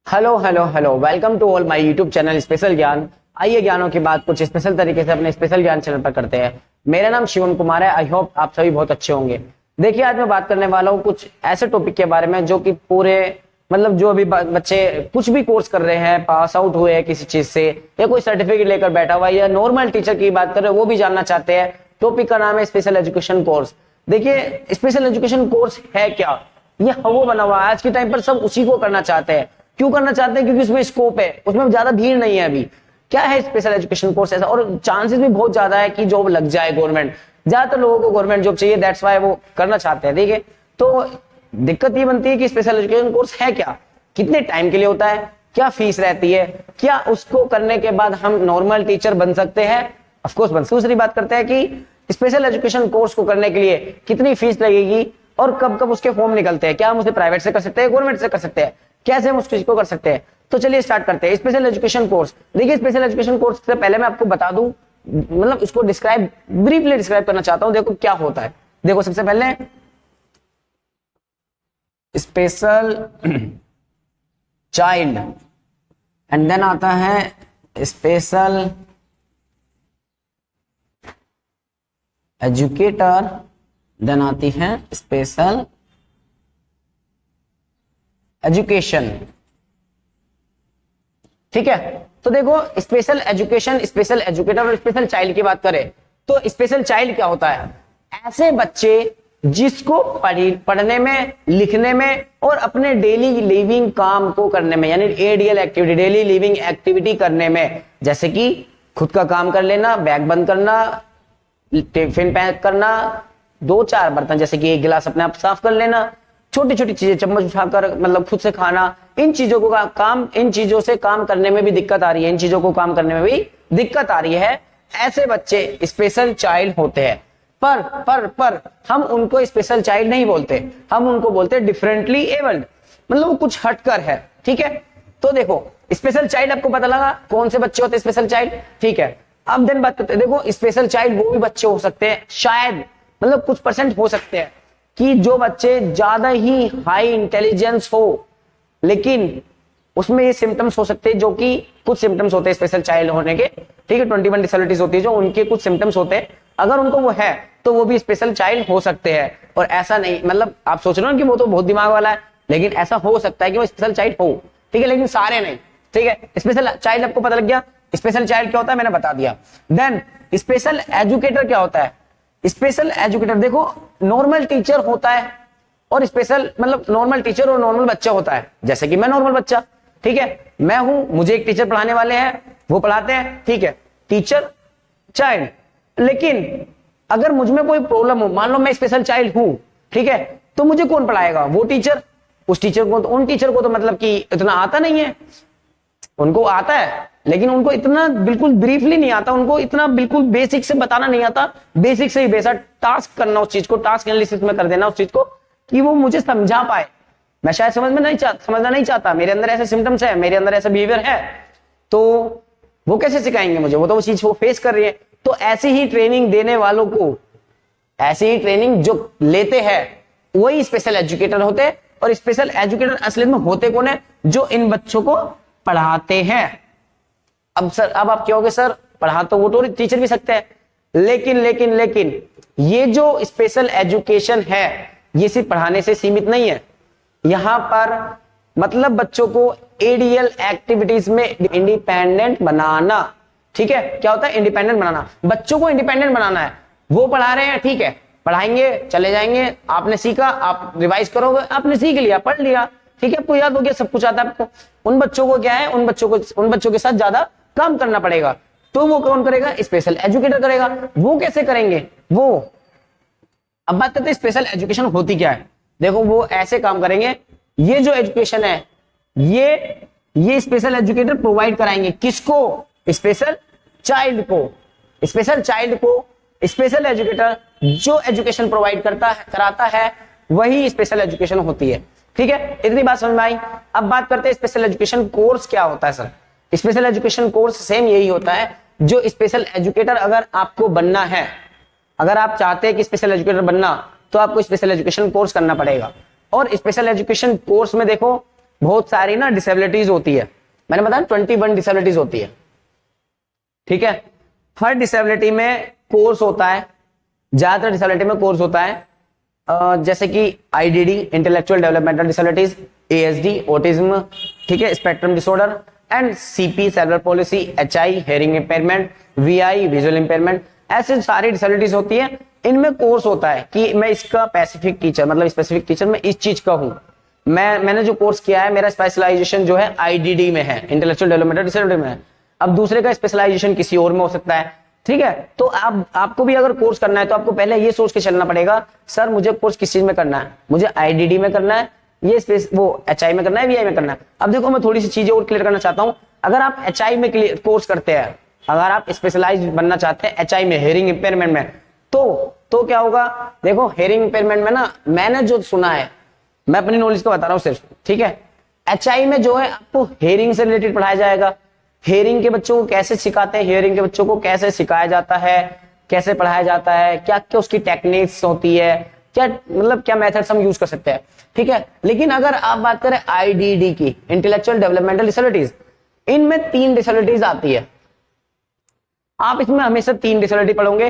Hello hello hello, welcome to all my YouTube channel special Gyan. आइए ज्ञानों की बात कुछ स्पेशल तरीके से अपने स्पेशल ज्ञान चैनल पर करते हैं। मेरा नाम शिवम कुमार है। आई होप आप सभी बहुत अच्छे होंगे। देखिए, आज मैं बात करने वाला हूँ कुछ ऐसे टॉपिक के बारे में जो कि पूरे जो अभी बच्चे कुछ भी कोर्स कर रहे हैं, पास आउट हुए हैं किसी चीज से या कोई सर्टिफिकेट लेकर बैठा हुआ है या नॉर्मल टीचर की बात कर रहे हैं, वो भी जानना चाहते हैं। टॉपिक का नाम है स्पेशल एजुकेशन कोर्स। देखिए, स्पेशल एजुकेशन कोर्स है क्या? ये हवा बना हुआ है। आज के टाइम पर सब उसी को करना चाहते हैं। क्यों करना चाहते हैं? क्योंकि उसमें स्कोप है, उसमें ज्यादा भीड़ नहीं है। अभी क्या है स्पेशल एजुकेशन कोर्स ऐसा, और चांसेस भी बहुत ज्यादा है कि जॉब लग जाए। गवर्नमेंट, ज्यादातर लोगों को गवर्नमेंट जॉब चाहिए, दैट्स वाई वो करना चाहते हैं। देखिए, तो दिक्कत ये बनती है कि स्पेशल एजुकेशन कोर्स है क्या, कितने टाइम के लिए होता है, क्या फीस रहती है, क्या उसको करने के बाद हम नॉर्मल टीचर बन सकते हैं? ऑफकोर्स बन सकते। दूसरी बात करते हैं कि स्पेशल एजुकेशन कोर्स को करने के लिए कितनी फीस लगेगी और कब कब उसके फॉर्म निकलते हैं, क्या हम उसे प्राइवेट से कर सकते हैं, गवर्नमेंट से कर सकते हैं, कैसे हम उस चीज को कर सकते हैं। तो चलिए स्टार्ट करते हैं स्पेशल एजुकेशन कोर्स। देखिए, स्पेशल एजुकेशन कोर्स से पहले मैं आपको बता दूं, उसको ब्रीफली डिस्क्राइब करना चाहता हूं। देखो क्या होता है। देखो, सबसे पहले स्पेशल चाइल्ड एंड देन आता है स्पेशल एजुकेटर, देन आती है स्पेशल एजुकेशन। ठीक है, तो देखो, स्पेशल एजुकेशन, स्पेशल एजुकेटर और स्पेशल चाइल्ड की बात करें तो स्पेशल चाइल्ड क्या होता है? ऐसे बच्चे जिसको पढ़ने में, लिखने में और अपने डेली लिविंग काम को करने में, यानी ADL activity, daily living activity करने में, जैसे कि खुद का काम कर लेना, बैग बंद करना, टिफिन पैक करना, दो चार बर्तन जैसे कि एक गिलास अपने आप साफ कर लेना, छोटी छोटी चीजें चम्मच उठाकर खुद से खाना, इन चीजों को काम, इन चीजों से काम करने में भी दिक्कत आ रही है, इन चीजों को काम करने में भी दिक्कत आ रही है। ऐसे बच्चे स्पेशल चाइल्ड होते हैं। पर हम उनको स्पेशल चाइल्ड नहीं बोलते, हम उनको बोलते हैं डिफरेंटली एबल्ड, वो कुछ हटकर है। ठीक है, तो देखो, स्पेशल चाइल्ड आपको पता लगा कौन से बच्चे होते हैं स्पेशल चाइल्ड। ठीक है, अब देन बात करते हैं। देखो, स्पेशल चाइल्ड वो भी बच्चे हो सकते हैं, शायद कुछ परसेंट हो सकते हैं कि जो बच्चे ज्यादा ही हाई इंटेलिजेंस हो, लेकिन उसमें ये सिम्टम्स हो सकते हैं, जो कि कुछ सिम्टम्स होते हैं स्पेशल चाइल्ड होने के। ठीक है, 21 डिसेबिलिटीज होती है जो उनके कुछ सिम्टम्स होते हैं। अगर उनको वो है तो वो भी स्पेशल चाइल्ड हो सकते हैं। और ऐसा नहीं, आप सोच रहे हो कि वो तो बहुत दिमाग वाला है, लेकिन ऐसा हो सकता है कि वो स्पेशल चाइल्ड हो। ठीक है, लेकिन सारे नहीं। ठीक है, स्पेशल चाइल्ड आपको पता लग गया। स्पेशल चाइल्ड क्या होता है मैंने बता दिया। देन स्पेशल एजुकेटर क्या होता है? स्पेशल एजुकेटर, देखो, नॉर्मल टीचर होता है और स्पेशल नॉर्मल टीचर और नॉर्मल बच्चा होता है। जैसे कि मैं नॉर्मल बच्चा, ठीक है, मैं हूं, मुझे एक टीचर पढ़ाने वाले हैं, वो पढ़ाते हैं। ठीक है, टीचर चाइल्ड। लेकिन अगर मुझ में कोई प्रॉब्लम हो, मान लो मैं स्पेशल चाइल्ड हूं, ठीक है, तो मुझे कौन पढ़ाएगा? वो टीचर। उस टीचर को, उन टीचर को तो कि इतना आता नहीं है। उनको आता है, लेकिन उनको इतना बिल्कुल ब्रीफली नहीं आता, उनको इतना बिल्कुल बेसिक से बताना नहीं आता। बेसिक से ही बेसिक टास्क करना, उस चीज को टास्क एनालिसिस में कर देना उस चीज को, कि वो मुझे समझा पाए। मैं शायद समझना नहीं चाहता, मेरे अंदर ऐसे सिम्टम्स है, मेरे अंदर ऐसा बिहेवियर है, तो वो कैसे सिखाएंगे मुझे? वो तो वो चीज वो फेस कर रही है। तो ऐसी ही ट्रेनिंग देने वालों को, ऐसी ही ट्रेनिंग जो लेते हैं, वही स्पेशल एजुकेटर होते हैं। और स्पेशल एजुकेटर असलियत में होते कौन है? जो इन बच्चों को पढ़ाते हैं। अब आप कहोगे, सर पढ़ा तो वो तो टीचर भी सकते हैं, लेकिन ये जो स्पेशल एजुकेशन है, ये सिर्फ पढ़ाने से सीमित नहीं है। यहां पर बच्चों को एडीएल एक्टिविटीज में इंडिपेंडेंट बनाना। ठीक है, क्या होता है? इंडिपेंडेंट बनाना। बच्चों को इंडिपेंडेंट बनाना है। वो पढ़ा रहे हैं, ठीक है, पढ़ाएंगे, चले जाएंगे, आपने सीखा, आप रिवाइज करोगे, आपने सीख लिया, पढ़ लिया, ठीक है, आपको याद हो गया, सब कुछ आता है आपको। उन बच्चों को क्या है, उन बच्चों के साथ ज्यादा काम करना पड़ेगा। तो वो कौन करेगा? स्पेशल एजुकेटर करेगा। वो कैसे करेंगे? वो, अब बात करते हैं स्पेशल एजुकेशन होती क्या है। देखो, वो ऐसे काम करेंगे, ये जो एजुकेशन है, ये स्पेशल एजुकेटर प्रोवाइड कराएंगे। किसको? स्पेशल चाइल्ड को। स्पेशल चाइल्ड को स्पेशल एजुकेटर जो एजुकेशन प्रोवाइड कराता है, वही स्पेशल एजुकेशन होती है। ठीक है, इतनी बात समझ में आई। अब बात करते हैं स्पेशल एजुकेशन कोर्स क्या होता है। Sir, special education course same यही होता है। जो स्पेशल एजुकेटर अगर आपको बनना है, अगर आप चाहते हैं कि स्पेशल एजुकेटर बनना, तो आपको स्पेशल एजुकेशन कोर्स करना पड़ेगा। और स्पेशल एजुकेशन कोर्स में देखो, बहुत सारी ना डिसेबिलिटीज होती है, मैंने बताया 21 डिसेबिलिटीज होती है, ठीक है। हर डिसेबिलिटी में कोर्स होता है, ज्यादातर डिसेबिलिटी में कोर्स होता है, जैसे कि IDD intellectual developmental disabilities, ASD autism, ठीक है, spectrum disorder, and CP cerebral palsy, HI hearing impairment, VI visual impairment, ऐसे सारी डिसेबिलिटीज होती है। इनमें कोर्स होता है कि मैं इसका स्पेसिफिक टीचर, मतलब स्पेसिफिक टीचर मैं इस चीज का हूं। मैंने जो कोर्स किया है, मेरा स्पेशलाइजेशन जो है आईडीडी में है, इंटेलेक्चुअल डेवलपमेंटल डिसेबिलिटी में है। अब दूसरे का स्पेशलाइजेशन किसी और में हो सकता है, ठीक है। तो आपको भी अगर कोर्स करना है तो आपको पहले ये सोच के चलना पड़ेगा, सर मुझे कोर्स किस चीज में करना है, मुझे आईडीडी में करना है, ये स्पेस वो एचआई में करना है, वीआई में करना है। अब देखो मैं थोड़ी सी चीजें और क्लियर करना चाहता हूं। अगर आप एचआई में कोर्स करते हैं, अगर आप स्पेशलाइज बनना चाहते हैं एचआई में, हेयरिंग इंपेयरमेंट में, तो क्या होगा, देखो हेयरिंग इंपेयरमेंट में ना, मैंने जो सुना है, मैं अपनी नॉलेज को बता रहा हूं सिर्फ, ठीक है। एचआई में जो है आपको हेयरिंग से रिलेटेड पढ़ाया जाएगा, हेयरिंग के बच्चों को कैसे सिखाते हैं, हेयरिंग के बच्चों को कैसे सिखाया जाता है, कैसे पढ़ाया जाता है, क्या क्या उसकी टेक्निक्स होती है, क्या मतलब क्या मेथड्स हम यूज कर सकते हैं, ठीक है। लेकिन अगर आप बात करें आईडीडी की, इंटेलेक्चुअल डेवलपमेंटल डिसेबिलिटीज, इनमें 3 डिसेबिलिटीज आती है। आप इसमें हमेशा 3 डिसेबिलिटी पढ़ोगे,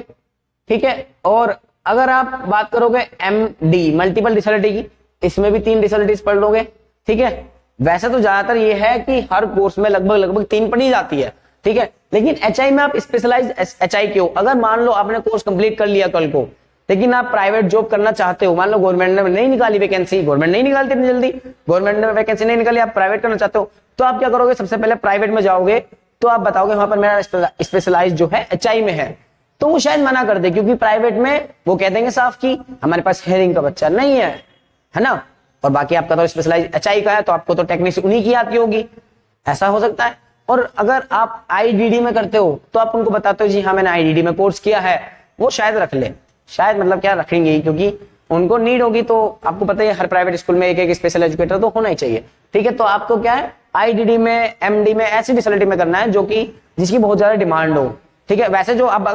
ठीक है। और अगर आप बात करोगे एमडी मल्टीपल डिसेबिलिटी की, इसमें भी 3 डिसेबिलिटीज पढ़ लोगे, ठीक है। वैसे तो ज्यादातर ये है कि हर कोर्स में लगभग 3 पढ़ी जाती है, ठीक है। लेकिन एचआई में आप स्पेशलाइज एचआई के हो, अगर मान लो आपने कोर्स कंप्लीट कर लिया कल को, लेकिन आप प्राइवेट जॉब करना चाहते हो, मान लो गवर्नमेंट ने नहीं निकाली वैकेंसी, गवर्नमेंट नहीं निकालती इतनी जल्दी, गवर्नमेंट ने वैकेंसी नहीं निकाली, आप प्राइवेट करना चाहते हो, तो आप क्या करोगे, सबसे पहले प्राइवेट में जाओगे, तो आप बताओगे वहां पर मेरा स्पेशलाइज जो है एचआई में है, तो वो शायद मना कर दे, क्योंकि प्राइवेट में वो कह देंगे साफ की हमारे पास हेयरिंग का बच्चा नहीं है, है ना। और बाकी आपका तो स्पेशलाइज एचआई का है, तो आपको तो टेक्निक्स उन्हीं की आती होगी, ऐसा हो सकता है। और अगर आप आईडीडी में करते हो तो आप उनको बताते हो जी हाँ मैंने आईडीडी में कोर्स किया है, वो शायद रख ले, शायद मतलब क्या रखेंगे, क्योंकि उनको नीड होगी। तो आपको पता है हर प्राइवेट स्कूल में एक स्पेशल एजुकेटर तो होना ही चाहिए, ठीक है। तो आपको क्या है, आईडीडी में, एमडी में, ऐसी डिसेबिलिटी में करना है जो कि जिसकी बहुत ज्यादा डिमांड हो, ठीक है। वैसे जो अब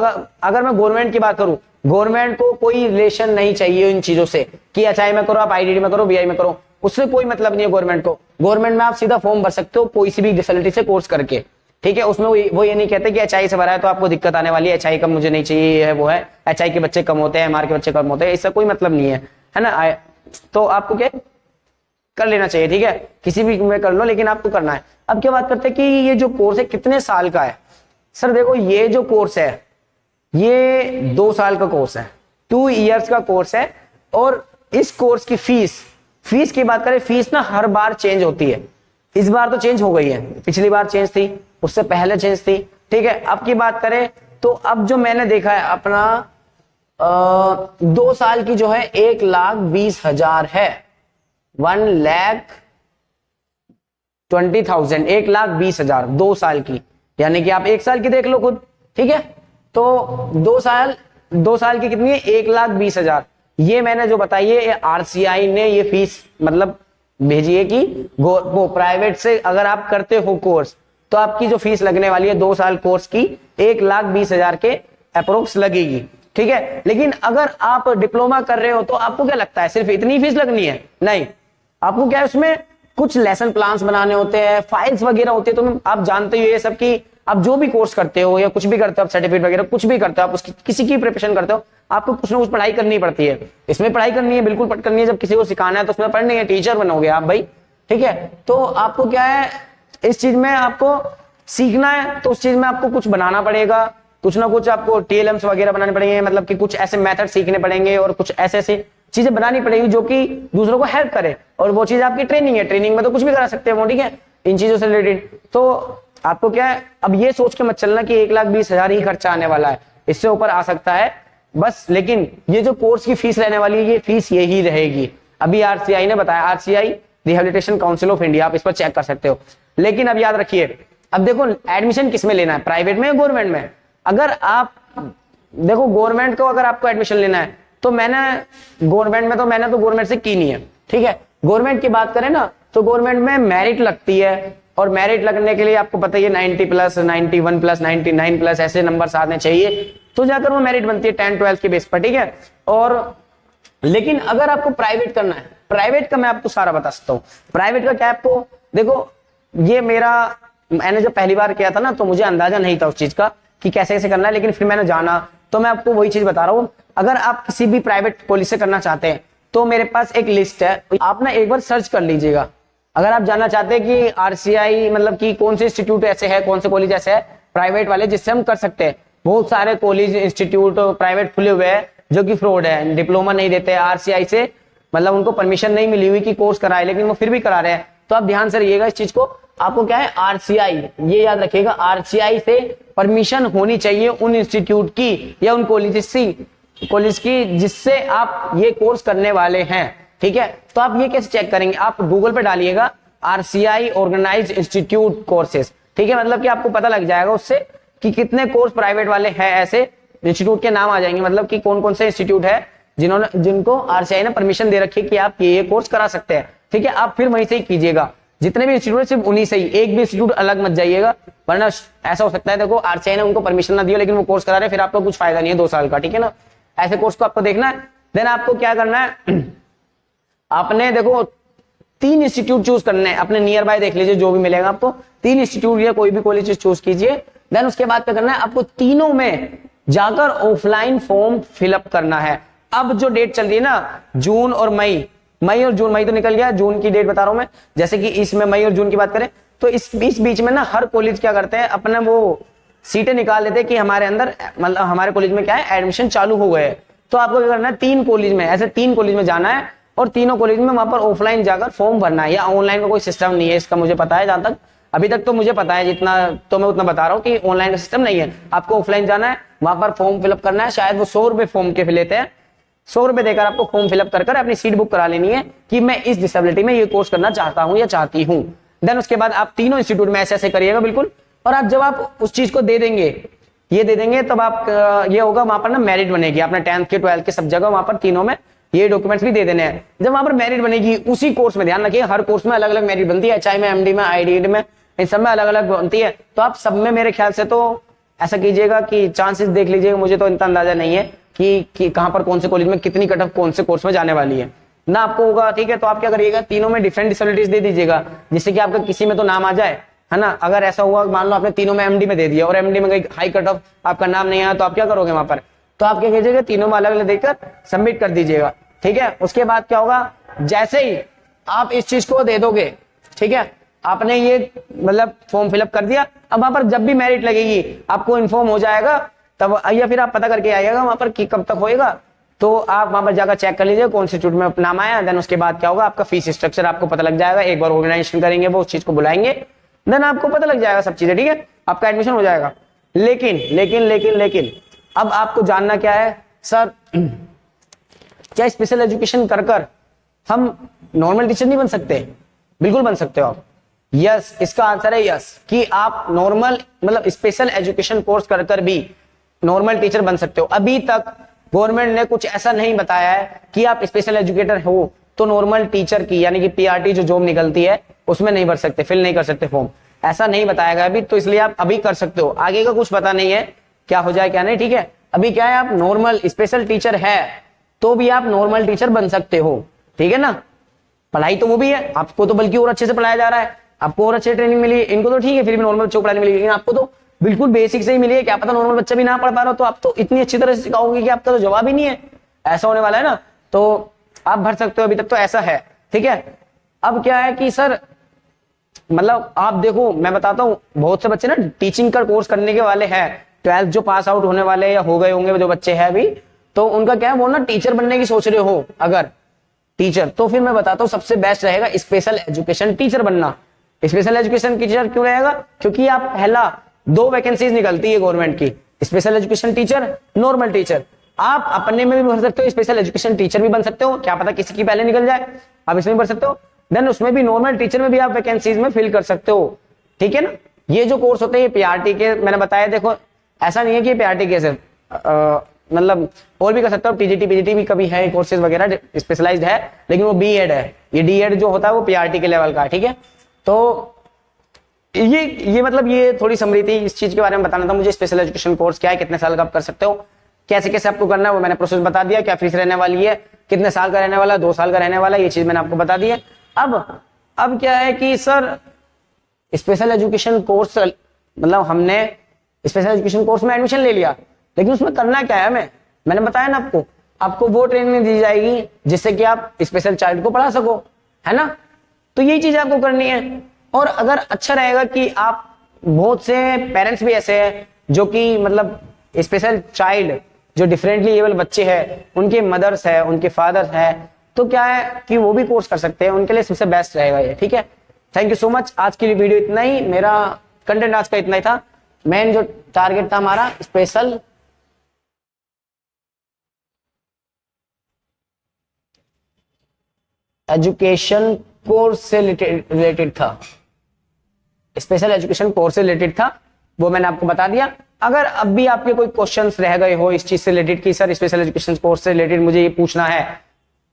अगर मैं गवर्नमेंट की बात करूं, गवर्नमेंट को कोई रिलेशन नहीं चाहिए इन चीजों से कि एचआई में करो, आप आईडीडी में करो, वीआई में करो, उससे कोई मतलब नहीं है गवर्नमेंट को। गवर्नमेंट में आप सीधा फॉर्म भर सकते हो कोई सी भी डिसेबिलिटी से कोर्स करके, ठीक है। उसमें वो ये नहीं कहते कि एचआई से भरा है तो आपको दिक्कत आने वाली है, एचआई का मुझे नहीं चाहिए, ये है वो है, एचआई के बच्चे कम होते हैं, एमआर के बच्चे कम होते हैं, इसका कोई मतलब नहीं है ना। तो आपको क्या कर लेना चाहिए, ठीक है, किसी भी में कर लो, लेकिन आपको करना है। अब क्या बात करते हैं कि ये जो कोर्स है कितने साल का है। सर देखो ये जो कोर्स है ये 2 साल का कोर्स है, 2 इयर्स का कोर्स है। और इस कोर्स की फीस की बात करें, फीस ना हर बार चेंज होती है। इस बार तो चेंज हो गई है, पिछली बार चेंज थी, उससे पहले चेंज थी, ठीक है। अब की बात करें तो अब जो मैंने देखा है अपना 2 साल की जो है 1,20,000 है, 1,20,000, 1,20,000 2 साल की, यानी कि आप 1 साल की देख लो खुद, ठीक है। तो 2 साल की कितनी है, 1,20,000। ये मैंने जो बताई है आरसीआई ने ये फीस मतलब भेजी है कि वो प्राइवेट से अगर आप करते हो कोर्स तो आपकी जो फीस लगने वाली है 2 साल कोर्स की 1,20,000 के अप्रोक्स लगेगी, ठीक है। लेकिन अगर आप डिप्लोमा कर रहे हो तो आपको क्या लगता है सिर्फ इतनी फीस लगनी है, नहीं, आपको क्या है उसमें कुछ लेसन प्लान्स बनाने होते हैं, फाइल्स वगैरह होती है। तो आप जानते हो ये सब कि आप जो भी कोर्स करते हो या कुछ भी करते हो, आप सर्टिफिकेट वगैरह कुछ भी करते हो, आप उसकी किसी की प्रिपरेशन करते हो, आपको कुछ ना कुछ पढ़ाई करनी पड़ती है। इसमें पढ़ाई करनी है, बिल्कुल करनी है। जब किसी को सिखाना है तो उसमें पढ़नी है, टीचर बनोगे आप भाई, ठीक है। तो आपको क्या है, इस चीज में आपको सीखना है, तो उस चीज में आपको कुछ बनाना पड़ेगा, कुछ ना कुछ आपको टीएलएम्स वगैरह बनाने पड़ेंगे, मतलब कि कुछ ऐसे मेथड सीखने पड़ेंगे और कुछ ऐसे ऐसे चीजें बनानी पड़ेगी जो कि दूसरों को हेल्प करे। और वो चीज आपकी ट्रेनिंग है, ट्रेनिंग में तो कुछ भी करा सकते हो, ठीक है, इन चीजों से रिलेटेड। तो आपको क्या है, अब ये सोच के मत चलना कि 1,20,000 ही खर्चा आने वाला है, इससे ऊपर आ सकता है बस। लेकिन ये जो कोर्स की फीस रहने वाली है ये फीस यही रहेगी। अभी आरसीआई ने बताया, RCI rehabilitation council of India, आप इस पर चेक कर सकते हो। लेकिन अब याद रखिए, अब देखो एडमिशन किसमें लेना है, प्राइवेट में या गवर्नमेंट में। अगर आप देखो गवर्नमेंट को अगर आपको एडमिशन लेना है तो मैंने तो गवर्नमेंट से की नहीं है, ठीक है। गवर्नमेंट की बात करें ना तो गवर्नमेंट में मेरिट लगती है, और मेरिट लगने के लिए आपको पता ही है 90+, 91+, 99+ ऐसे नंबर आने चाहिए, तो जाकर वो मेरिट बनती है 10, 12 के बेस पर, ठीक है। और लेकिन अगर आपको प्राइवेट करना है, प्राइवेट का मैं आपको सारा बता सकता हूँ। प्राइवेट का क्या है, आपको देखो, ये मैंने जब पहली बार किया था ना, तो मुझे अंदाजा नहीं था उस चीज का कि कैसे कैसे करना है, लेकिन फिर मैंने जाना, तो मैं आपको वही चीज बता रहा हूँ। अगर आप किसी भी प्राइवेट कॉलेज से करना चाहते हैं तो मेरे पास एक लिस्ट है, आप ना एक बार सर्च कर लीजिएगा। अगर आप जानना चाहते हैं कि आरसीआई मतलब कि कौन से इंस्टीट्यूट ऐसे है, कौन से कॉलेज ऐसे है प्राइवेट वाले जिससे हम कर सकते हैं, बहुत सारे कॉलेज इंस्टीट्यूट प्राइवेट खुले हुए हैं जो कि फ्रॉड है, डिप्लोमा नहीं देते आरसीआई से, मतलब उनको परमिशन नहीं मिली हुई कि कोर्स कराए, लेकिन वो फिर भी करा रहे हैं। तो आप ध्यान से रहिएगा इस चीज को, आपको क्या है आरसीआई, ये याद रखिएगा, आरसीआई से परमिशन होनी चाहिए उन इंस्टीट्यूट की या उन कॉलेज की जिससे आप ये कोर्स करने वाले हैं, ठीक है। तो आप ये कैसे चेक करेंगे, आप गूगल पे डालिएगा आरसीआई ऑर्गेनाइज्ड इंस्टीट्यूट कोर्सेज, ठीक है, मतलब कि आपको पता लग जाएगा उससे कि कितने कोर्स प्राइवेट वाले हैं, ऐसे इंस्टीट्यूट के नाम आ जाएंगे, मतलब कि कौन कौन से इंस्टीट्यूट है जिनको आरसीआई ने परमिशन दे रखी है कि आप ये कोर्स करा सकते हैं, ठीक है। आप फिर वहीं से ही कीजिएगा, जितने भी इंस्टीट्यूट सिर्फ उन्हीं से ही, एक भी इंस्टीट्यूट अलग मत जाइएगा, वरना ऐसा हो सकता है देखो आरसीआई ने उनको परमिशन ना दिया लेकिन वो कोर्स करा रहे, फिर आपको कुछ फायदा नहीं है 2 साल का, ठीक है ना। ऐसे कोर्स को आपको देखना है। देन आपको क्या करना है, आपने देखो 3 इंस्टीट्यूट चूज करने हैं, अपने नियर बाय देख लीजिए जो भी मिलेगा आपको, 3 इंस्टीट्यूट या कोई भी कॉलेज चूज कीजिए। देन उसके बाद क्या करना है, आपको तीनों में जाकर ऑफलाइन फॉर्म फिलअप करना है। अब जो डेट चल रही है ना, जून और मई और जून, मई तो निकल गया, जून की डेट बता रहा हूं मैं, जैसे कि इसमें मई और जून की बात करें तो इस बीच में ना हर कॉलेज क्या करते हैं, अपना वो सीटें निकाल लेते हैं कि हमारे अंदर मतलब हमारे कॉलेज में क्या है एडमिशन चालू हो गए। तो आपको क्या करना है, 3 कॉलेज में, ऐसे 3 कॉलेज में जाना है और तीनों कॉलेज में वहां पर ऑफलाइन जाकर फॉर्म भरना है, या ऑनलाइन का कोई सिस्टम नहीं है इसका, मुझे पता है, जहां तक अभी तक तो मुझे पता है जितना, तो मैं उतना बता रहा हूँ कि ऑनलाइन का सिस्टम नहीं है, आपको ऑफलाइन जाना है, वहां पर फॉर्म फिलअप करना है, शायद वो 100 रुपए फॉर्म के लेते हैं, 100 रुपए देकर आपको फॉर्म फिलअप कर अपनी सीट बुक करा लेनी है कि मैं इस डिसेबिलिटी में ये कोर्स करना चाहता हूं या चाहती हूं। देन उसके बाद आप तीनों इंस्टीट्यूट में ऐसे ऐसे करिएगा बिल्कुल, और आप जब आप उस चीज को दे देंगे, ये दे देंगे, तब आप ये होगा वहां पर ना मेरिट बनेगी, आपने 10th के 12th के सब जगह वहां पर तीनों में ये डॉक्यूमेंट्स भी दे देने हैं। जब वहां पर मेरिट बनेगी उसी कोर्स में, ध्यान रखिए हर कोर्स में अलग अलग मेरिट बनती है, एचआई में, एमडी में, आईडी में, इन सब में अलग अलग बनती है। तो आप सब में मेरे ख्याल से तो ऐसा कीजिएगा कि चांसेस देख लीजिएगा, मुझे तो इतना अंदाजा नहीं है कि कहां पर कौन से कॉलेज में कितनी कट ऑफ कौन से कोर्स में जाने वाली है ना, आपको होगा, ठीक है। तो आप क्या करिएगा, तीनों में डिफरेंट डिसेबिलिटीज दे दीजिएगा, जिससे कि आपका किसी में तो नाम आ जाए, है ना। अगर ऐसा हुआ मान लो आपने तीनों में एमडी में दे दिया और एमडी में गई हाई कट ऑफ, आपका नाम नहीं आया, तो आप क्या करोगे वहां पर, तो आप क्या कीजिएगा, तीनों में अलग अलग देकर सबमिट कर दीजिएगा, ठीक है। उसके बाद क्या होगा, जैसे ही आप इस चीज को दे दोगे, ठीक है, आपने ये मतलब फॉर्म फिलअप कर दिया, अब वहां पर जब भी मेरिट लगेगी आपको इन्फॉर्म हो जाएगा, तब या फिर आप पता करके आइएगा वहां पर कि कब तक होएगा, तो आप वहां पर जाकर चेक कर लीजिए कौन से इंस्टीट्यूट में नाम आया। देन उसके बाद क्या होगा, आपका फीस स्ट्रक्चर आपको पता लग जाएगा, एक बार ऑर्गेनाइजेशन करेंगे वो उस चीज को बुलाएंगे, देन आपको पता लग जाएगा सब चीजें, ठीक है, आपका एडमिशन हो जाएगा। लेकिन लेकिन लेकिन लेकिन अब आपको जानना क्या है, सर क्या स्पेशल एजुकेशन कर हम नॉर्मल टीचर नहीं बन सकते? बिल्कुल बन सकते हो आप, यस, इसका आंसर है यस, कि आप नॉर्मल मतलब स्पेशल एजुकेशन कोर्स कर भी नॉर्मल टीचर बन सकते हो। अभी तक गवर्नमेंट ने कुछ ऐसा नहीं बताया है कि आप स्पेशल एजुकेटर हो तो नॉर्मल टीचर की यानी कि पीआरटी जो जॉब निकलती है उसमें नहीं भर सकते, फिल नहीं कर सकते फॉर्म, ऐसा नहीं बताया गया अभी, तो इसलिए आप अभी कर सकते हो, आगे का कुछ पता नहीं है क्या हो जाए क्या नहीं, ठीक है। अभी क्या है, आप नॉर्मल स्पेशल टीचर है तो भी आप नॉर्मल टीचर बन सकते हो, ठीक है ना। पढ़ाई तो वो भी है, आपको तो बल्कि और अच्छे से पढ़ाया जा रहा है, आपको और अच्छी ट्रेनिंग मिली, इनको तो ठीक है फिर भी नॉर्मल बच्चों को पढ़ाने मिली, लेकिन आपको तो बिल्कुल बेसिक से ही मिली है, क्या पता नॉर्मल बच्चा भी ना पढ़ पा रहा हो, तो आप तो इतनी अच्छी तरह से सिखाओगे कि आपका तो जवाब ही नहीं है, ऐसा होने वाला है ना। तो आप भर सकते हो, अभी तक तो ऐसा है, ठीक है। अब क्या है कि सर मतलब आप देखो मैं बताता हूँ, बहुत से बच्चे ना टीचिंग का कोर्स करने के वाले हैं, 12th जो पास आउट होने वाले या हो गए होंगे जो बच्चे हैं अभी, तो उनका क्या है, वो ना टीचर बनने की सोच रहे हो अगर टीचर, तो फिर मैं बताता हूँ सबसे बेस्ट रहेगा स्पेशल एजुकेशन टीचर बनना। स्पेशल एजुकेशन टीचर क्यों रहेगा, क्योंकि आप पहला 2 वैकेंसीज निकलती है गवर्नमेंट की, special education teacher, normal teacher, आप अपने में भी भर सकते हो, स्पेशल एजुकेशन टीचर भी बन सकते हो, क्या पता किसी की पहले निकल जाए, आप इसमें भर सकते हो। देन उसमें भी नॉर्मल टीचर में भी आप वैकेंसीज में फिल कर सकते हो, ठीक है ना। ये जो कोर्स होते हैं ये पीआरटी के मैंने बताया, देखो ऐसा नहीं है कि पीआरटी के सिर्फ मतलब और भी कर सकते हो, टीजीटी पीजीटी भी कभी है कोर्सेज वगैरह स्पेशलाइज्ड है, लेकिन वो बीएड है, ये डीएड जो होता है वो पीआरटी के लेवल का है, ठीक है। तो ये मतलब ये थोड़ी समरी थी, इस चीज के बारे में बताना था मुझे, स्पेशल एजुकेशन कोर्स क्या है, कितने साल का आप कर सकते हो, कैसे कैसे आपको करना है वो मैंने प्रोसेस बता दिया, क्या फीस रहने वाली है, कितने साल का रहने वाला, 2 साल का रहने वाला, ये चीज मैंने आपको बता दी है। अब क्या है कि सर स्पेशल एजुकेशन कोर्स, मतलब हमने स्पेशल एजुकेशन कोर्स में एडमिशन ले लिया, लेकिन उसमें करना क्या है मैंने बताया ना आपको वो ट्रेनिंग दी जाएगी जिससे कि आप स्पेशल चाइल्ड को पढ़ा सको, है ना। तो यही चीज आपको करनी है। और अगर अच्छा रहेगा कि आप, बहुत से पेरेंट्स भी ऐसे हैं जो कि मतलब स्पेशल चाइल्ड जो डिफरेंटली एबल बच्चे हैं, उनके मदर्स है, उनके फादर्स है, तो क्या है कि वो भी कोर्स कर सकते हैं, उनके लिए सबसे बेस्ट रहेगा ये, ठीक है। Thank you so much. आज की वीडियो इतना ही, मेरा कंटेंट आज का इतना ही था। मेन जो टारगेट था हमारा स्पेशल एजुकेशन कोर्स से रिलेटेड था, स्पेशल एजुकेशन कोर्स से रिलेटेड था, वो मैंने आपको बता दिया। अगर अब भी आपके कोई क्वेश्चंस रह गए हो इस चीज से रिलेटेड कि सर स्पेशल एजुकेशन कोर्स से रिलेटेड मुझे ये पूछना है,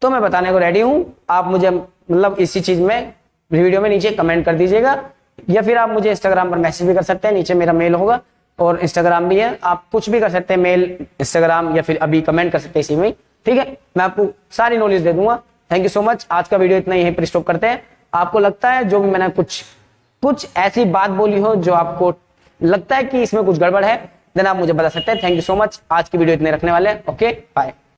तो मैं बताने को रेडी हूं। आप मुझे मतलब इसी चीज में वीडियो में नीचे कमेंट कर दीजिएगा, या फिर आप मुझे इंस्टाग्राम पर मैसेज भी कर सकते हैं, नीचे मेरा मेल होगा और इंस्टाग्राम भी है, आप कुछ भी कर सकते हैं, मेल, इंस्टाग्राम, या फिर अभी कमेंट कर सकते हैं इसी में, ठीक है। मैं आपको सारी नॉलेज दे दूंगा। Thank you so much. आज का वीडियो इतना ही, यहीं पर स्टॉप करते हैं। आपको लगता है जो भी मैंने कुछ ऐसी बात बोली हो जो आपको लगता है कि इसमें कुछ गड़बड़ है, देन आप मुझे बता सकते हैं। Thank you so much. आज की वीडियो इतने रखने वाले हैं। Okay, bye.